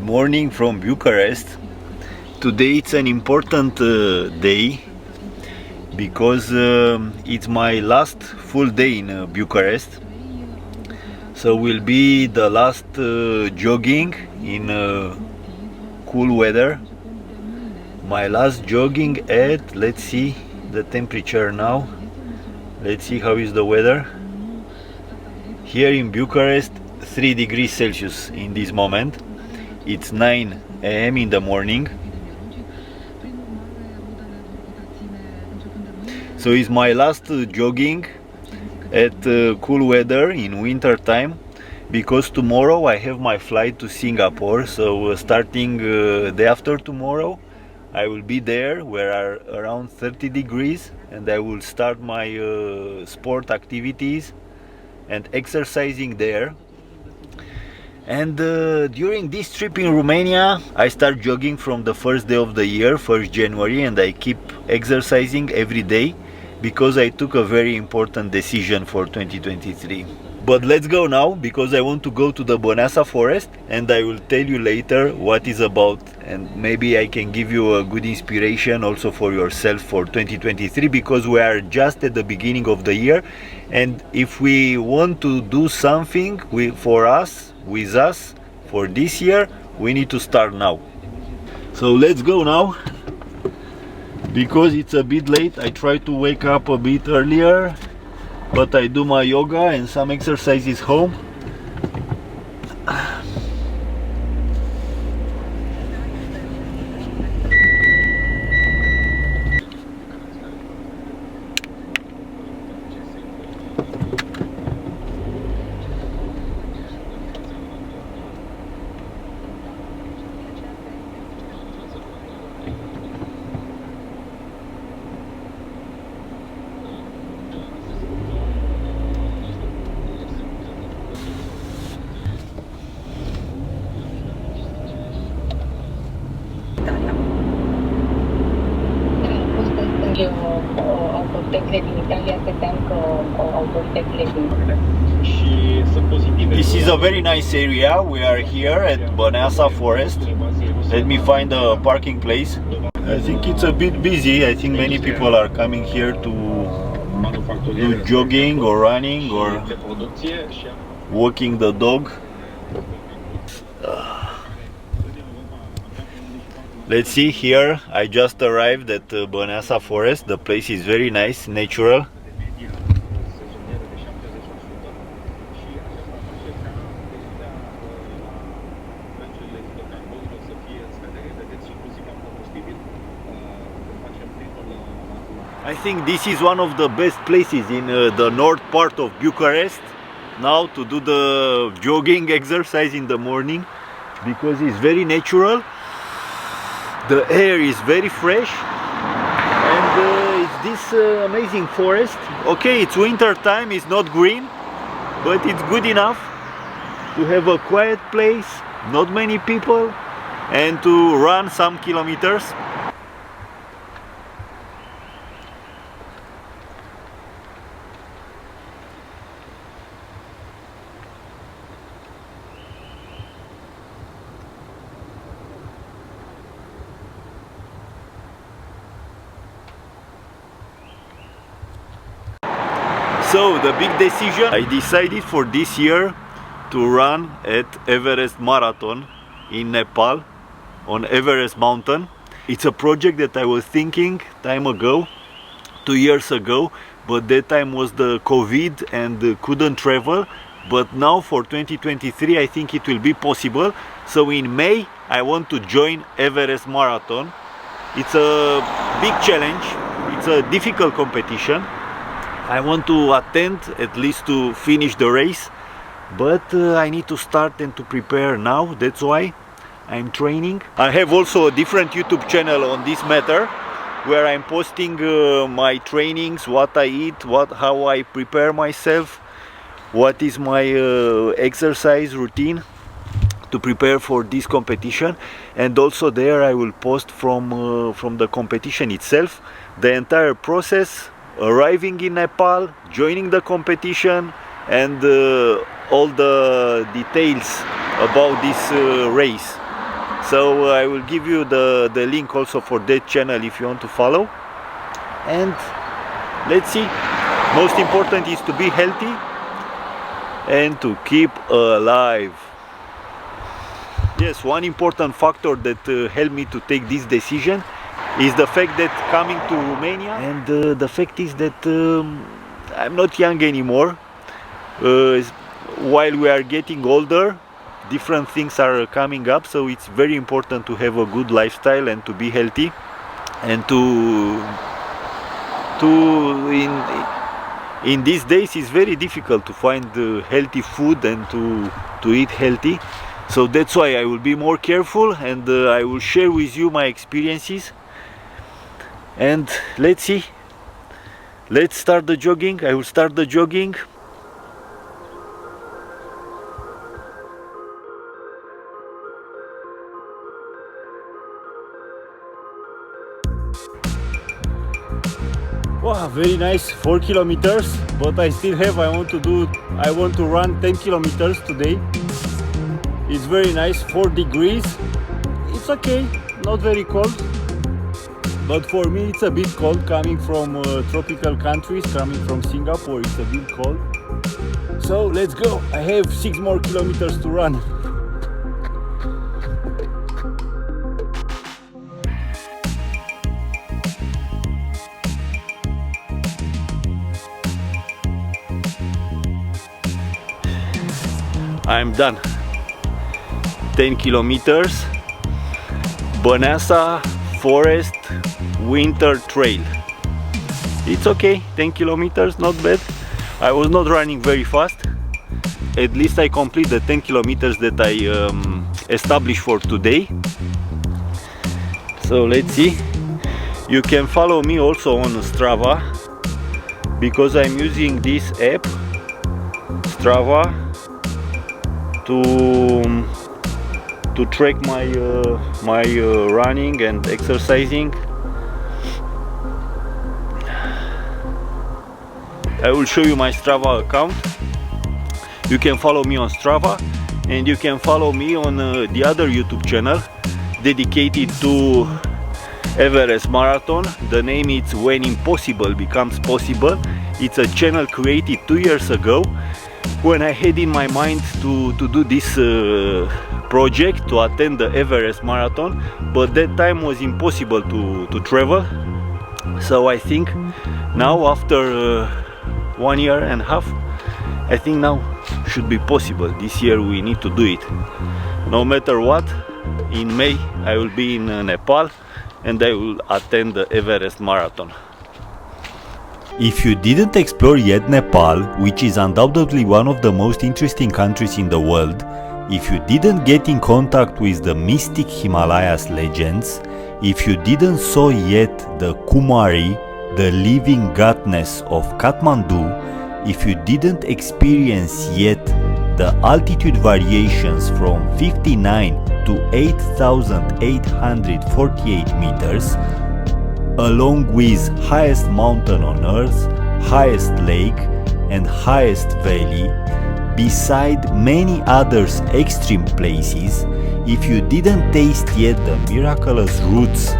morning from Bucharest. Today it's an important day because it's my last full day in Bucharest. So will be the last jogging in cool weather. My last jogging at, let's see the temperature now. Let's see how is the weather. Here in Bucharest, 3 degrees Celsius in this moment. It's 9 a.m. in the morning. So it's my last jogging at cool weather in winter time, because tomorrow I have my flight to Singapore. So starting day after tomorrow I will be there where are around 30 degrees, and I will start my sport activities and exercising there. And during this trip in Romania I start jogging from the first day of the year, 1st January, and I keep exercising every day because I took a very important decision for 2023. But let's go now, because I want to go to the Băneasa forest and I will tell you later what is about, and maybe I can give you a good inspiration also for yourself for 2023, because we are just at the beginning of the year, and if we want to do something for us, with us, for this year, we need to start now. So let's go now, because it's a bit late. I try to wake up a bit earlier, but I do my yoga and some exercises home. This is a very nice area. We are here at Băneasa forest. Let me find a parking place. I think it's a bit busy. I think many people are coming here to do jogging or running or walking the dog. Let's see here. I just arrived at Băneasa forest. The place is very nice, natural. I think this is one of the best places in the north part of Bucharest now to do the jogging exercise in the morning, because it's very natural. The air is very fresh, and it's this amazing forest. Okay, it's winter time, it's not green, but it's good enough to have a quiet place, not many people, and to run some kilometers. So the big decision, I decided for this year to run at Everest Marathon in Nepal, on Everest mountain. It's a project that I was thinking time ago, 2 years ago, but that time was the COVID and couldn't travel. But now for 2023 I think it will be possible. So in May I want to join Everest Marathon. It's a big challenge, it's a difficult competition. I want to attend, at least to finish the race, but I need to start and to prepare now. That's why I'm training. I have also a different YouTube channel on this matter, where I'm posting my trainings, what I eat, how I prepare myself, what is my exercise routine to prepare for this competition. And also there I will post from the competition itself, the entire process, arriving in Nepal, joining the competition, and all the details about this race. So I will give you the link also for that channel if you want to follow. And let's see, most important is to be healthy and to keep alive. Yes, one important factor that helped me to take this decision is the fact that coming to Romania, and the fact is that I'm not young anymore. While we are getting older, different things are coming up, so it's very important to have a good lifestyle and to be healthy, and in these days it's very difficult to find healthy food and to eat healthy. So that's why I will be more careful, and I will share with you my experiences. And let's see, let's start the jogging. I will start the jogging. Wow, very nice, 4 kilometers, but I still have, I want to run 10 kilometers today. It's very nice, 4 degrees. It's okay, not very cold, but for me it's a bit cold coming from tropical countries, coming from Singapore. It's a bit cold. So let's go. I have 6 more kilometers to run. I'm done. 10 kilometers, Băneasa Forest Winter Trail. It's okay, 10 kilometers, not bad. I was not running very fast. At least I complete the 10 kilometers that I established for today. So let's see. You can follow me also on Strava, because I'm using this app, Strava, to track my running and exercising. I will show you my Strava account. You can follow me on Strava, and you can follow me on the other YouTube channel dedicated to Everest Marathon. The name is When Impossible Becomes Possible. It's a channel created 2 years ago, when I had in my mind to do this project, to attend the Everest Marathon, but that time was impossible to travel. So I think now, after 1 year and a half, I think now should be possible. This year we need to do it. No matter what, in May I will be in Nepal, and I will attend the Everest Marathon. If you didn't explore yet Nepal, which is undoubtedly one of the most interesting countries in the world, if you didn't get in contact with the mystic Himalayas legends, if you didn't saw yet the Kumari, the living godness of Kathmandu, if you didn't experience yet the altitude variations from 59 to 8,848 meters, along with highest mountain on earth, highest lake and highest valley, beside many others extreme places, if you didn't taste yet the miraculous roots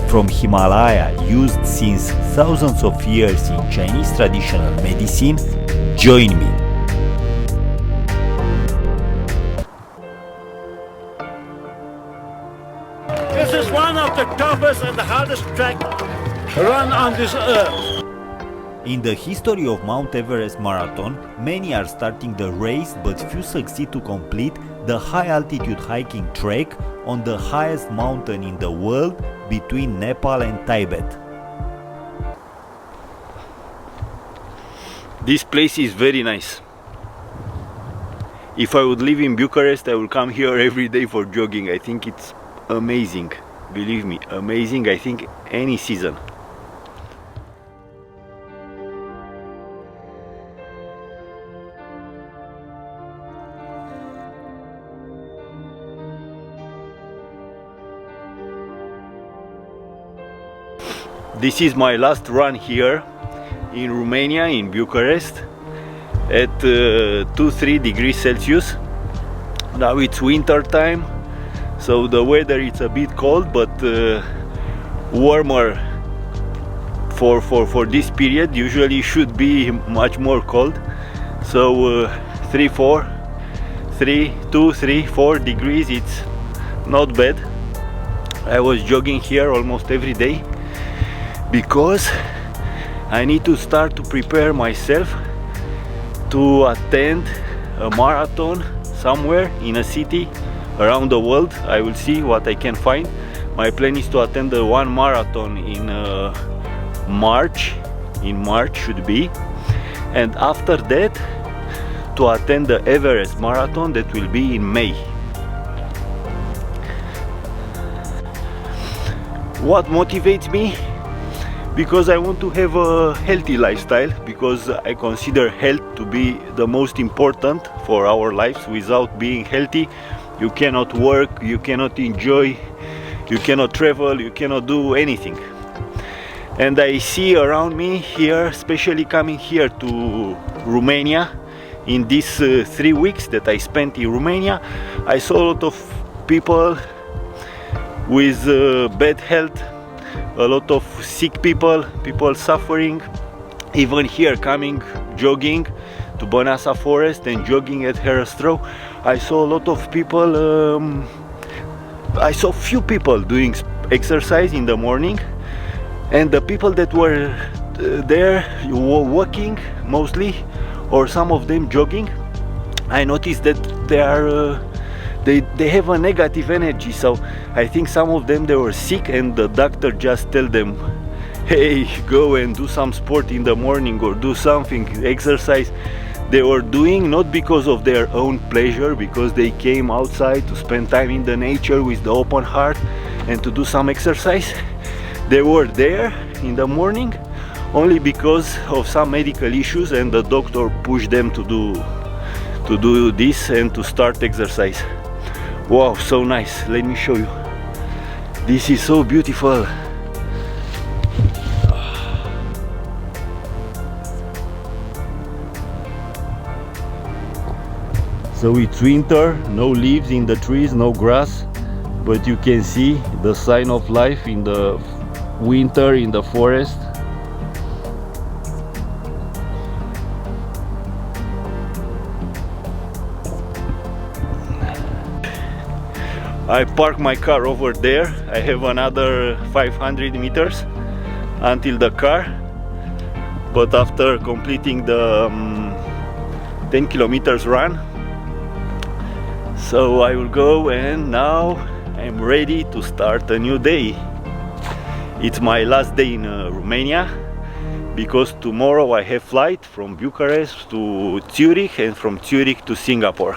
from Himalaya used since thousands of years in Chinese traditional medicine, join me. This is one of the toughest and the hardest track run on this earth. In the history of Mount Everest Marathon, many are starting the race, but few succeed to complete the high altitude hiking trek on the highest mountain in the world between Nepal and Tibet. This place is very nice. If I would live in Bucharest, I would come here every day for jogging. I think it's amazing. Believe me, amazing. I think any season. This is my last run here in Romania, in Bucharest, at 2-3 degrees Celsius. Now it's winter time, So the weather is a bit cold, but warmer for this period. Usually should be much more cold. So 3, 4 2, 3, 4 degrees, it's not bad. I was jogging here almost every day because I need to start to prepare myself to attend a marathon somewhere in a city around the world. I will see what I can find. My plan is to attend the one marathon in March should be, and after that to attend the Everest marathon that will be in May. What motivates me? Because I want to have a healthy lifestyle, because I consider health to be the most important for our lives. Without being healthy, you cannot work, you cannot enjoy, you cannot travel, you cannot do anything. And I see around me here, especially coming here to Romania, in these 3 weeks that I spent in Romania, I saw a lot of people with bad health, a lot of sick people suffering. Even here, coming jogging to Băneasa Forest and jogging at Herăstrău, I saw a lot of people, I saw few people doing exercise in the morning, and the people that were there were walking mostly, or some of them jogging. I noticed that they are they have a negative energy. So I think some of them, they were sick, and the doctor just tell them, hey, go and do some sport in the morning or do something, exercise. They were doing not because of their own pleasure, because they came outside to spend time in the nature with the open heart and to do some exercise. They were there in the morning only because of some medical issues, and the doctor pushed them to do this and to start exercise. Wow, so nice. Let me show you. This is so beautiful. So it's winter, no leaves in the trees, no grass, but you can see the sign of life in the winter in the forest. I park my car over there. I have another 500 meters until the car, but after completing the 10 kilometers run, so I will go, and now I'm ready to start a new day. It's my last day in Romania, because tomorrow I have flight from Bucharest to Zurich and from Zurich to Singapore.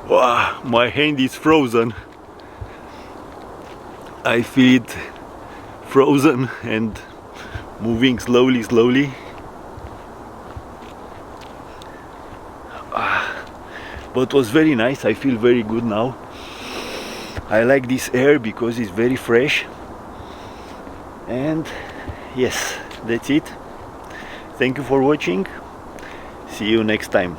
Wow, my hand is frozen. I feel it frozen and moving slowly. But it was very nice. I feel very good now. I like this air because it's very fresh. And yes, that's it. Thank you for watching. See you next time.